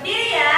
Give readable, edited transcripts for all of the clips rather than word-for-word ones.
berdiri ya.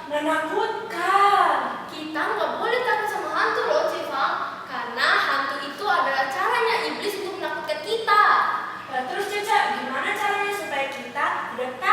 Menakutkan. Kita nggak boleh takut sama hantu loh, Cifang. Karena hantu itu adalah caranya iblis untuk menakutkan kita. Nah, terus Caca, gimana caranya supaya kita tidak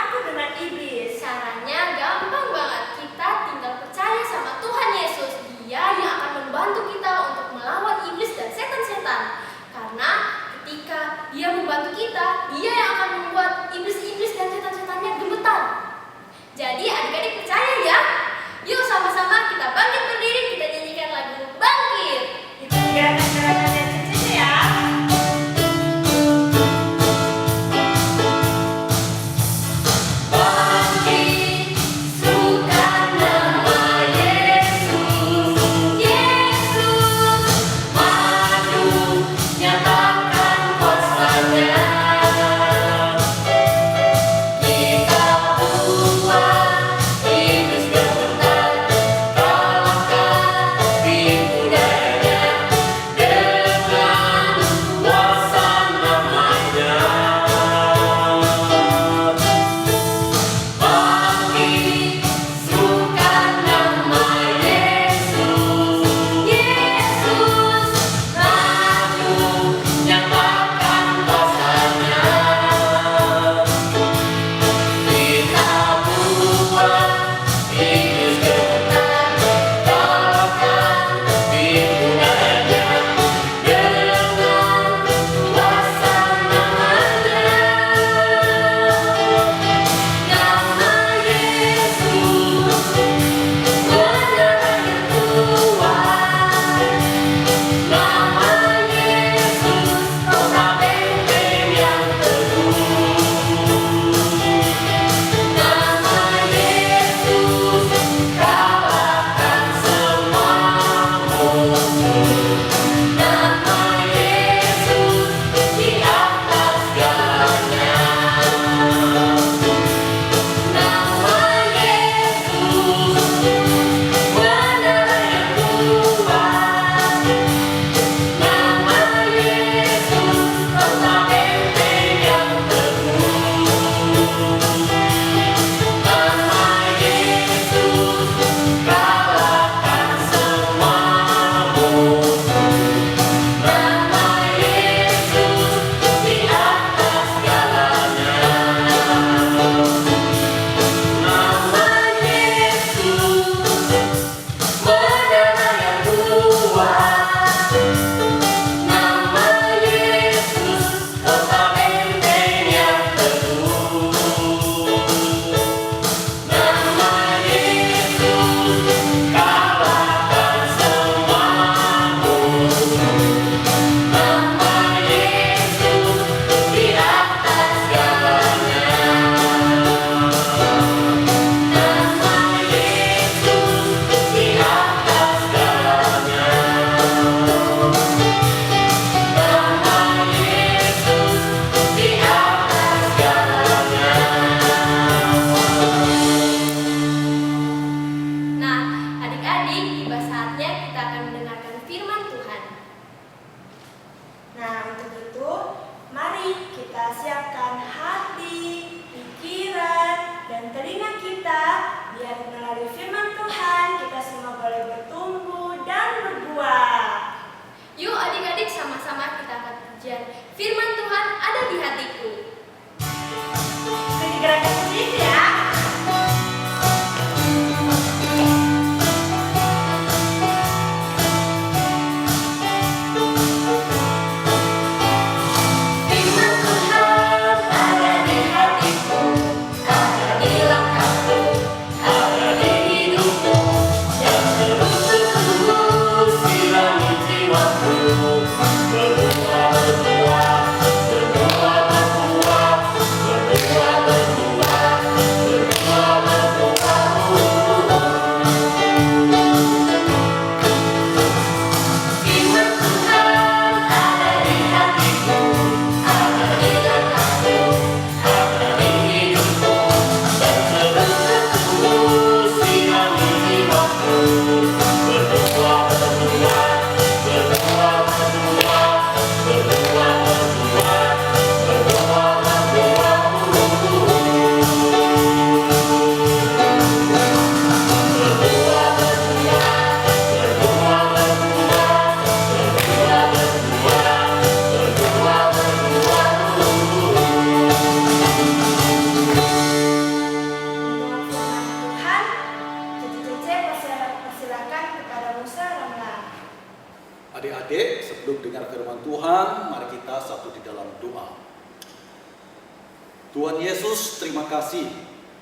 Tuhan Yesus, terima kasih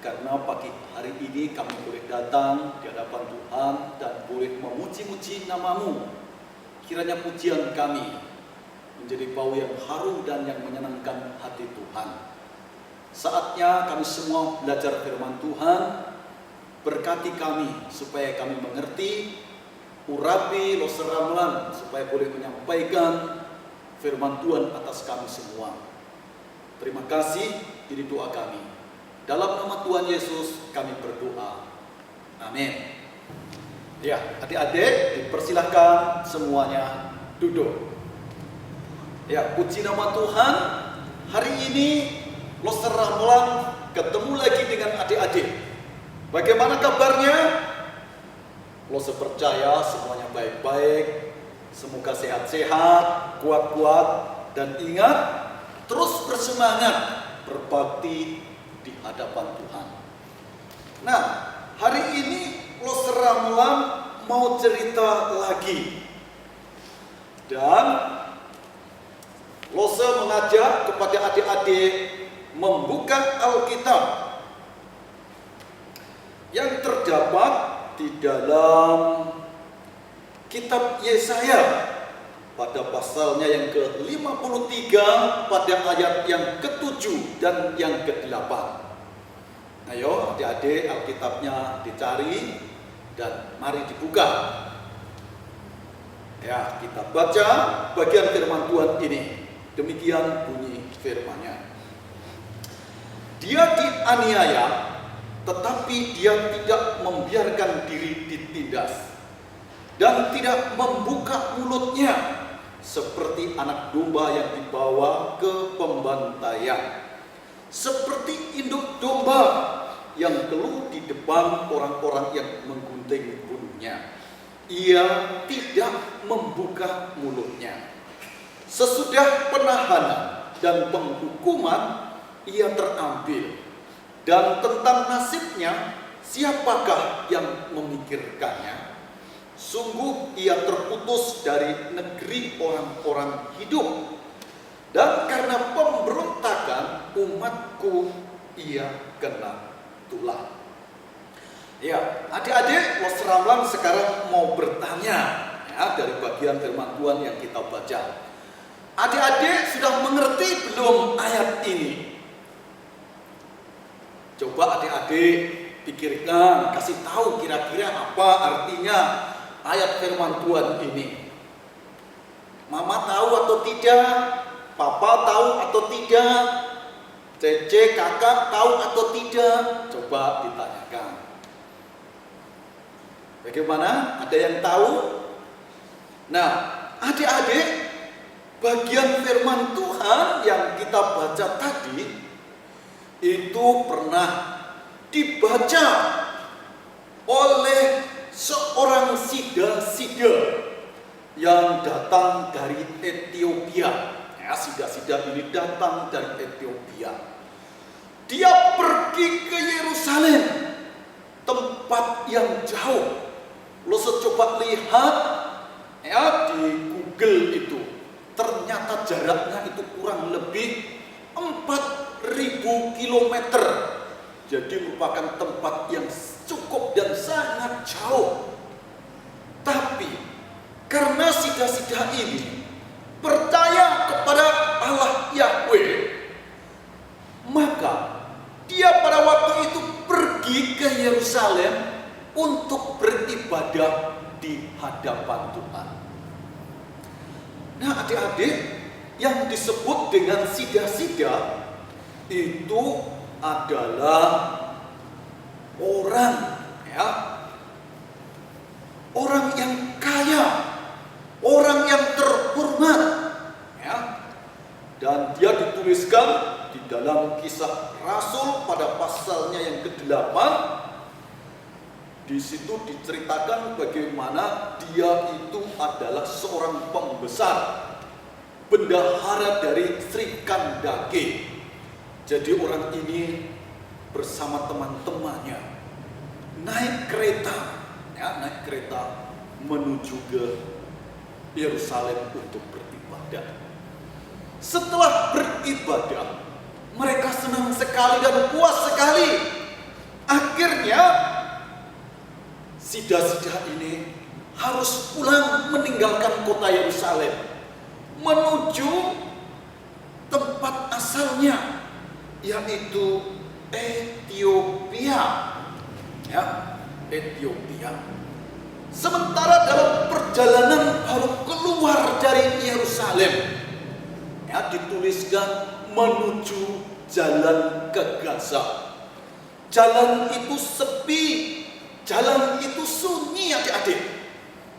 karena pagi hari ini kami boleh datang di hadapan Tuhan dan boleh memuji-muji nama-Mu. Kiranya pujian kami menjadi bau yang harum dan yang menyenangkan hati Tuhan. Saatnya kami semua belajar firman Tuhan. Berkati kami supaya kami mengerti, urapi loser ramalan supaya boleh menyampaikan firman Tuhan atas kami semua. Terima kasih, ini doa kami. Dalam nama Tuhan Yesus kami berdoa. Amin. Ya, adik-adik dipersilahkan semuanya duduk. Ya, puji nama Tuhan. Hari ini loser ramalan ketemu lagi dengan adik-adik. Bagaimana kabarnya? Loser percaya semuanya baik-baik. Semoga sehat-sehat, kuat-kuat, dan ingat, terus bersemangat, berbakti di hadapan Tuhan. Nah, hari ini Loser Ramalan mau cerita lagi. Dan Loser mengajak kepada adik-adik membuka Alkitab yang terdapat di dalam kitab Yesaya pada pasalnya yang ke-53 pada ayat yang ke-7 dan yang ke-8. Ayo adik-adik, Alkitabnya dicari dan mari dibuka. Ya, kita baca bagian firman Tuhan ini. Demikian bunyi firman-Nya. Dia dianiaya, tetapi dia tidak membiarkan diri ditindas dan tidak membuka mulutnya seperti anak domba yang dibawa ke pembantaian, seperti induk domba yang keluh di depan orang-orang yang menggunting bulunya. Ia tidak membuka mulutnya. Sesudah penahanan dan penghukuman ia terambil. Dan tentang nasibnya, siapakah yang memikirkannya? Sungguh ia terputus dari negeri orang-orang hidup. Dan karena pemberontakan umatku, ia kena tulah. Ya, adik-adik, Loser Ramalan sekarang mau bertanya ya, dari bagian firman Tuhan yang kita baca. Adik-adik sudah mengerti belum ayat ini? Coba adik-adik pikirkan, kasih tahu kira-kira apa artinya ayat firman Tuhan ini. Mama tahu atau tidak? Papa tahu atau tidak? Cece, kakak tahu atau tidak? Coba ditanyakan. Bagaimana? Ada yang tahu? Nah, adik-adik, bagian firman Tuhan yang kita baca tadi itu pernah dibaca oleh seorang sida-sida yang datang dari Ethiopia. Ya, sida-sida ini datang dari Ethiopia. Dia pergi ke Yerusalem, tempat yang jauh. Lo coba lihat ya di Google itu, ternyata jaraknya itu kurang lebih 4.000 kilometer. Jadi merupakan tempat yang cukup dan sangat jauh. Tapi karena sida-sida ini percaya kepada Allah Yahweh, maka dia pada waktu itu pergi ke Yerusalem untuk beribadah di hadapan Tuhan. Nah, adik-adik, yang disebut dengan sida-sida itu adalah orang ya, orang yang kaya, orang yang terhormat ya. Dan dia dituliskan di dalam Kisah Rasul pada pasalnya yang ke-8. Di situ diceritakan bagaimana dia itu adalah seorang pembesar, bendahara dari Sri Kandake. Jadi orang ini bersama teman-temannya naik kereta menuju ke Yerusalem untuk beribadah. Setelah beribadah, Mereka senang sekali dan puas sekali. Akhirnya sida-sida ini harus pulang meninggalkan kota Yerusalem menuju tempat asalnya, yaitu Ethiopia. Ya, Ethiopia. Sementara dalam perjalanan baru keluar dari Yerusalem, ya, dituliskan menuju jalan ke Gaza. Jalan itu sepi, jalan itu sunyi, adik-adik.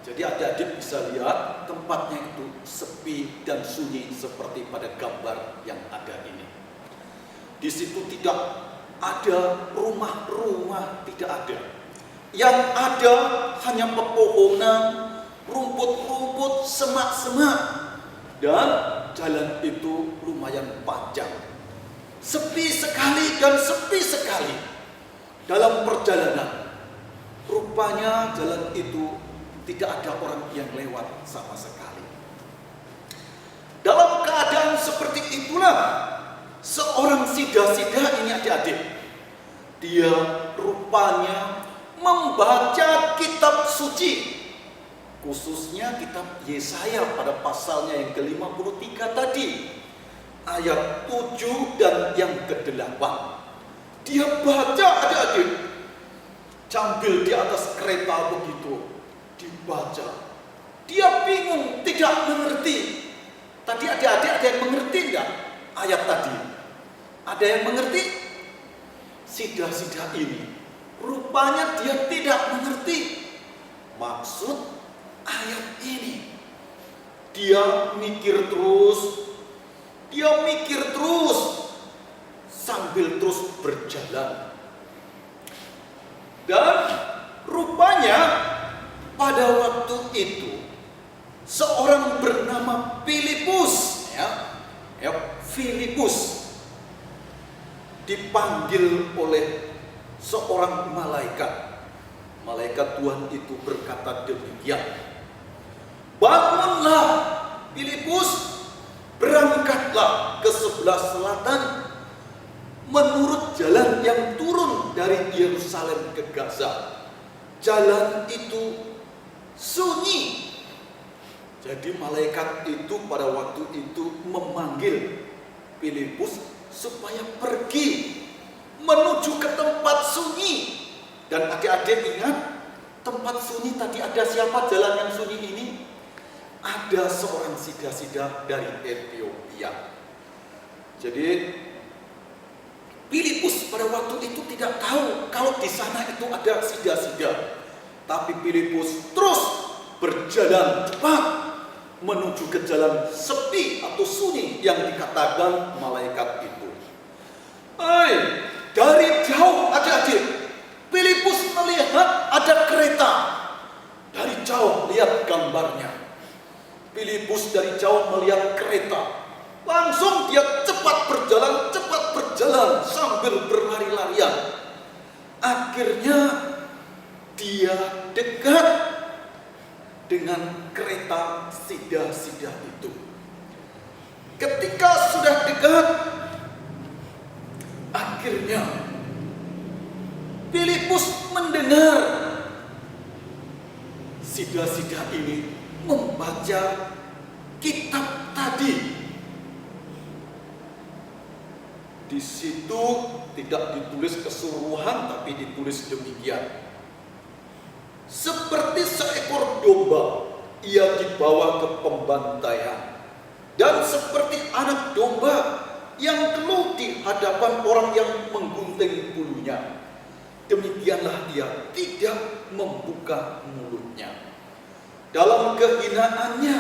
Jadi adik-adik bisa lihat tempatnya itu sepi dan sunyi seperti pada gambar yang ada ini. Di situ tidak ada rumah-rumah, tidak ada. Yang ada hanya pepohonan, rumput-rumput, semak-semak. Dan jalan itu lumayan panjang. Sepi sekali dan sepi sekali. Dalam perjalanan, rupanya jalan itu tidak ada orang yang lewat sama sekali. Dalam keadaan seperti itulah seorang sida-sida ini, adik-adik. Dia rupanya membaca kitab suci, khususnya kitab Yesaya pada pasalnya yang ke-53 tadi, ayat 7 dan yang ke-8. Dia baca, adik-adik, sambil di atas kereta begitu dibaca. Dia bingung, tidak mengerti. Tadi adik-adik ada yang mengerti enggak ayat tadi? Ada yang mengerti? Sida-sida ini rupanya dia tidak mengerti maksud ayat ini. Dia mikir terus sambil terus berjalan. Dan rupanya pada waktu itu seorang bernama Filipus, Filipus dipanggil oleh seorang malaikat. Malaikat Tuhan itu berkata demikian, "Bangunlah Filipus, berangkatlah ke sebelah selatan menurut jalan yang turun dari Yerusalem ke Gaza. Jalan itu sunyi." Jadi malaikat itu pada waktu itu memanggil Filipus supaya pergi menuju ke tempat sunyi. Dan adik-adik ingat, tempat sunyi tadi ada siapa jalan yang sunyi ini? Ada seorang sida-sida dari Ethiopia. Jadi Filipus pada waktu itu tidak tahu kalau di sana itu ada sida-sida. Tapi Filipus terus berjalan cepat menuju ke jalan sepi atau sunyi yang dikatakan malaikat itu. Dari jauh, adik-adik, Filipus melihat ada kereta. Dari jauh lihat gambarnya. Filipus dari jauh melihat kereta. Langsung dia cepat berjalan sambil berlari-larian. Akhirnya dia dekat dengan kereta sida-sida itu. Ketika sudah dekat, akhirnya Filipus mendengar sida-sida ini membaca kitab tadi. Di situ tidak ditulis keseluruhan, tapi ditulis demikian: seperti seekor domba ia dibawa ke pembantaian, dan seperti anak domba yang keluh di hadapan orang yang menggunting bulunya, demikianlah dia tidak membuka mulutnya. Dalam kehinaannya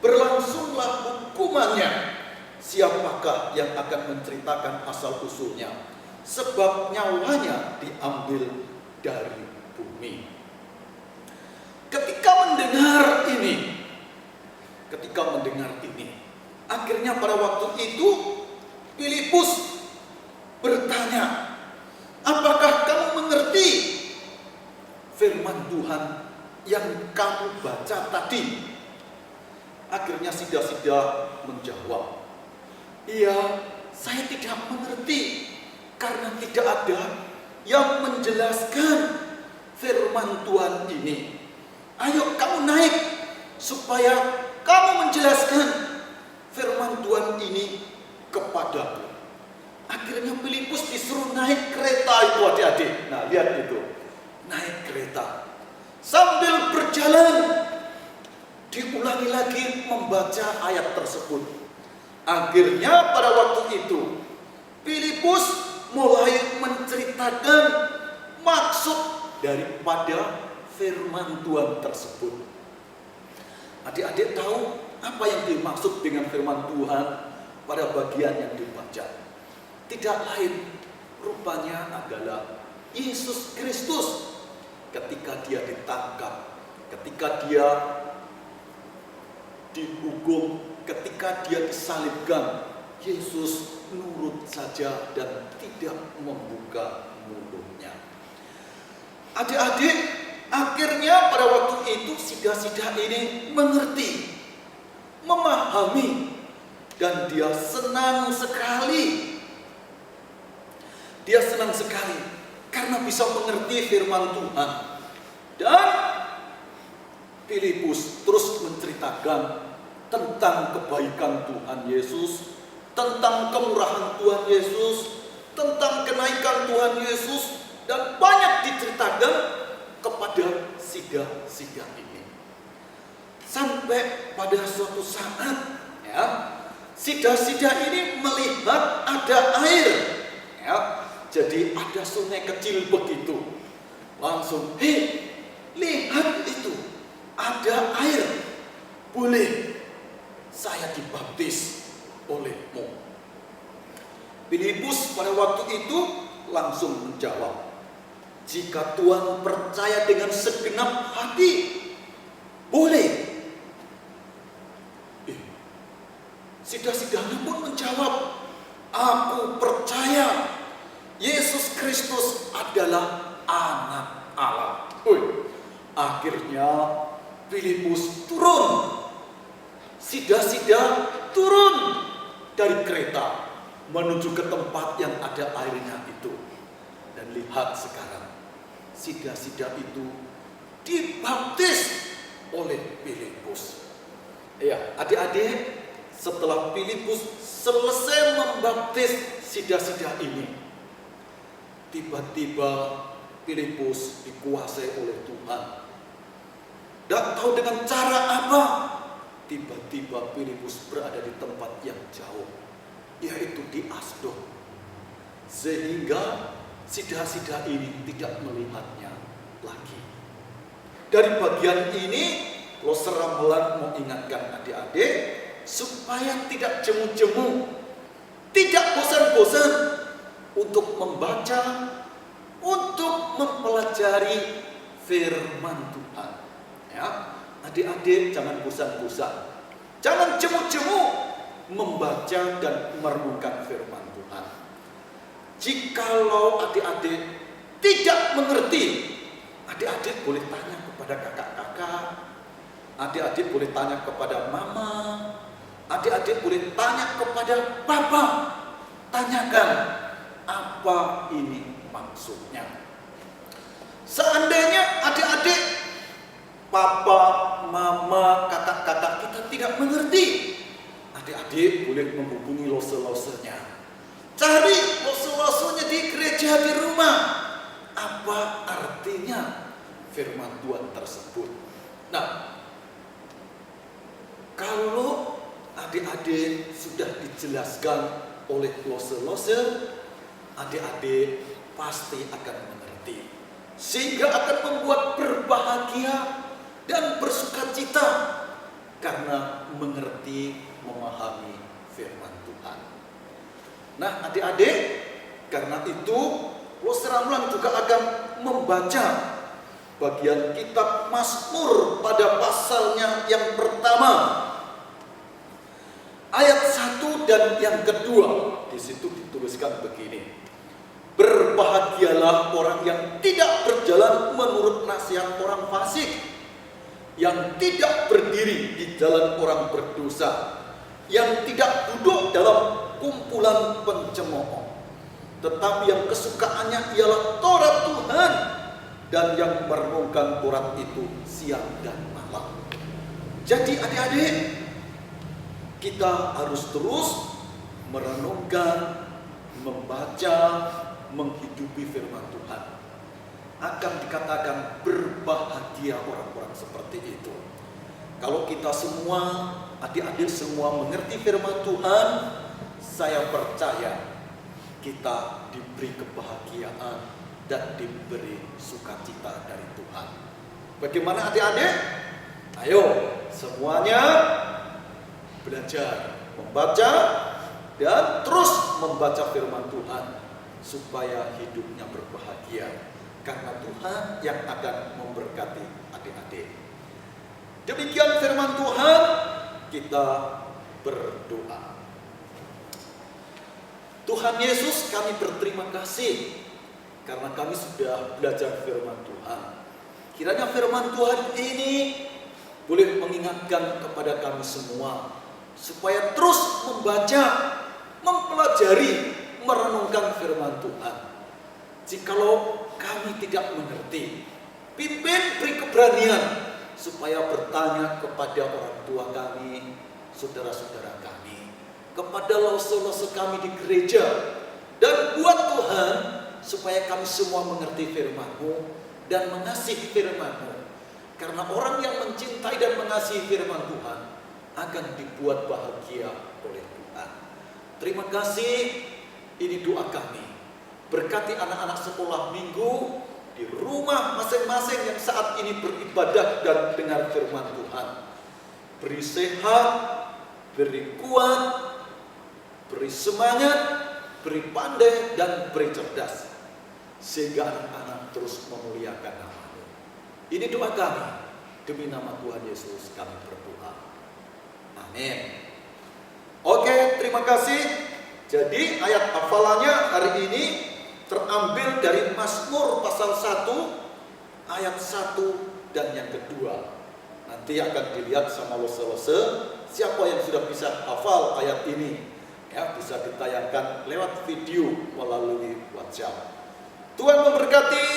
berlangsunglah hukumannya. Siapakah yang akan menceritakan asal-usulnya? Sebab nyawanya diambil dari bumi. Ketika mendengar ini, akhirnya pada waktu itu Filipus bertanya, "Apakah kamu mengerti firman Tuhan yang kamu baca tadi?" Akhirnya sida-sida menjawab, "Iya, saya tidak mengerti karena tidak ada yang menjelaskan firman Tuhan ini. Ayo kamu naik supaya kamu menjelaskan firman Tuhan ini kepadaku. Akhirnya Filipus disuruh naik kereta itu adik-adik. Nah lihat itu, naik kereta. Sambil berjalan diulangi lagi membaca ayat tersebut. Akhirnya pada waktu itu Filipus mulai menceritakan maksud daripada firman Tuhan tersebut. Adik-adik tahu apa yang dimaksud dengan firman Tuhan pada bagian yang dibaca? Tidak lain rupanya adalah Yesus Kristus ketika dia ditangkap, ketika dia dihukum, ketika dia disalibkan, Yesus nurut saja dan tidak membuka mulutnya. Adik-adik, akhirnya pada waktu itu sida-sida ini mengerti, memahami, dan dia senang sekali. Dia senang sekali karena bisa mengerti firman Tuhan. Dan Filipus terus menceritakan tentang kebaikan Tuhan Yesus, tentang kemurahan Tuhan Yesus, tentang kenaikan Tuhan Yesus, dan banyak diceritakan kepada sida-sida ini. Sampai pada suatu saat, ya, sida-sida ini melihat ada air, ya, jadi ada sungai kecil begitu. Langsung, hei, lihat itu, ada air, boleh saya dibaptis olehmu. Filipus pada waktu itu langsung menjawab, jika Tuhan percaya dengan segenap hati, boleh. Sida-sidanya pun menjawab, aku percaya Yesus Kristus adalah anak Allah. Akhirnya Filipus turun. Sida-sida turun dari kereta menuju ke tempat yang ada airnya itu. Dan lihat sekarang, sida-sida itu dibaptis oleh Filipus. Ya, adik-adik, setelah Filipus selesai membaptis sida-sida ini, tiba-tiba Filipus dikuasai oleh Tuhan. Dan tahu dengan cara apa? Tiba-tiba Filipus berada di tempat yang jauh, yaitu di Asdod. Sehingga sida-sida ini tidak melihatnya lagi. Dari bagian ini, Loser Rambelan mau ingatkan adik-adik supaya tidak jemu-jemu, tidak bosan-bosan untuk membaca, untuk mempelajari firman Tuhan. Ya, adik-adik jangan bosan-bosan, jangan jemu-jemu membaca dan merenungkan firman Tuhan. Jikalau adik-adik tidak mengerti, adik-adik boleh tanya kepada kakak-kakak, adik-adik boleh tanya kepada mama, adik-adik boleh tanya kepada papa. Tanyakan, apa ini maksudnya? Seandainya adik-adik, papa, mama, kakak-kakak kita tidak mengerti, adik-adik boleh menghubungi loser-losernya. Cari loser-losernya di gereja, di rumah. Apa artinya firman Tuhan tersebut? Nah, kalau adik-adik sudah dijelaskan oleh loser-loser, adik-adik pasti akan mengerti, sehingga akan membuat berbahagia dan bersukacita karena mengerti, memahami firman Tuhan. Nah adik-adik, karena itu Loser Rambelan juga akan membaca bagian kitab Mazmur pada pasalnya yang pertama, ayat 1 dan yang kedua. Di situ dituliskan begini, berbahagialah orang yang tidak berjalan menurut nasihat orang fasik, yang tidak berdiri di jalan orang berdosa, yang tidak duduk dalam kumpulan pencemooh, tetapi yang kesukaannya ialah Taurat Tuhan, dan yang merenungkan Taurat itu siang dan malam. Jadi adik-adik, kita harus terus merenungkan, membaca, menghidupi firman Tuhan. Akan dikatakan berbahagia orang-orang seperti itu. Kalau kita semua, adik-adik semua mengerti firman Tuhan, saya percaya kita diberi kebahagiaan dan diberi sukacita dari Tuhan. Bagaimana adik-adik? Ayo semuanya belajar membaca dan terus membaca firman Tuhan supaya hidupnya berbahagia, karena Tuhan yang akan memberkati adik-adik. Demikian firman Tuhan, kita berdoa. Tuhan Yesus, kami berterima kasih karena kami sudah belajar firman Tuhan. Kiranya firman Tuhan ini boleh mengingatkan kepada kami semua supaya terus membaca, mempelajari, merenungkan firman Tuhan. Jikalau kami tidak mengerti, pimpin, beri keberanian supaya bertanya kepada orang tua kami, saudara-saudara kami, kepada lause-lause kami di gereja, dan buat Tuhan supaya kami semua mengerti firman-Mu dan mengasihi firman-Mu. Karena orang yang mencintai dan mengasihi firman Tuhan akan dibuat bahagia oleh Tuhan. Terima kasih, ini doa kami. Berkati anak-anak sekolah minggu di rumah masing-masing yang saat ini beribadah dan dengar firman Tuhan. Beri sehat, beri kuat, beri semangat, beri pandai, dan beri cerdas, sehingga anak-anak terus memuliakan nama-Mu. Ini doa kami, demi nama Tuhan Yesus kami berdoa. Amin. Oke, terima kasih. Jadi ayat hafalannya hari ini terambil dari Mazmur pasal 1 ayat 1 dan yang kedua. Nanti akan dilihat sama lose-lose siapa yang sudah bisa hafal ayat ini. Ya, bisa ditayangkan lewat video melalui WhatsApp. Tuhan memberkati,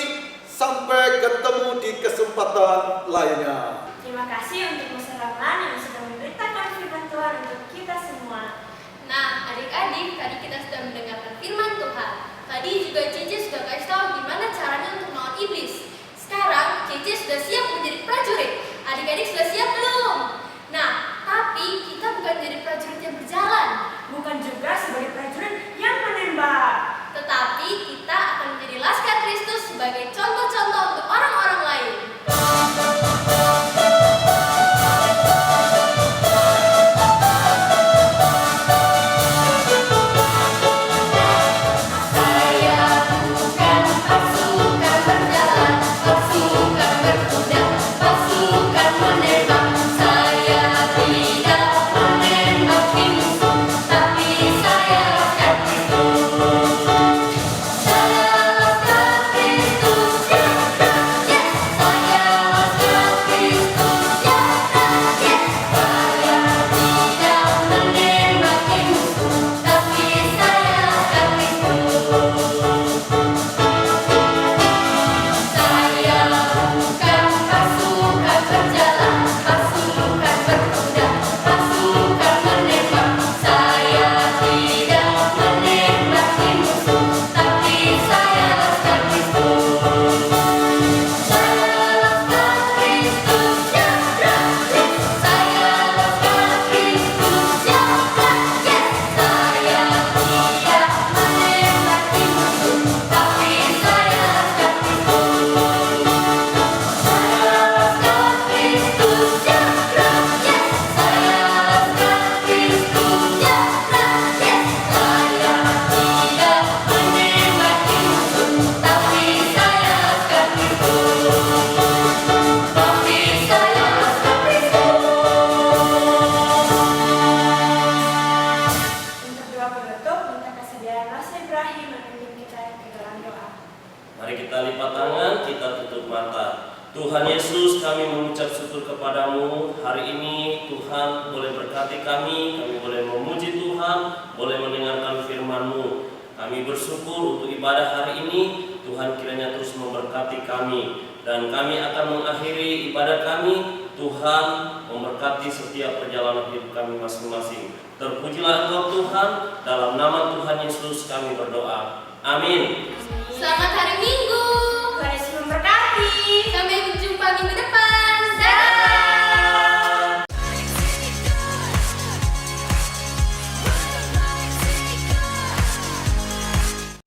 sampai ketemu di kesempatan lainnya. Terima kasih untuk Mas Rahman yang sudah memberitakan firman Tuhan untuk kita semua. Nah, adik-adik, tadi kita sudah mendengarkan firman Tuhan. Tadi juga Cici sudah kasih tahu gimana caranya untuk melawan iblis. Sekarang Cici sudah siap menjadi prajurit. Adik-adik sudah siap belum? Nah, tapi kita bukan menjadi prajurit yang berjalan, bukan juga sebagai prajurit yang menembak, tetapi kita akan menjadi Laskar Kristus sebagai contoh-contoh untuk orang-orang lain. Mari kita lipat tangan, kita tutup mata. Tuhan Yesus, kami mengucap syukur kepadamu. Hari ini Tuhan boleh berkati kami boleh memuji Tuhan, boleh mendengarkan firman-Mu. Kami bersyukur untuk ibadah hari ini. Tuhan kiranya terus memberkati kami, dan kami akan mengakhiri ibadah kami. Tuhan memberkati setiap perjalanan hidup kami masing-masing. Terpujilah Engkau Tuhan, dalam nama Tuhan Yesus kami berdoa. Amin.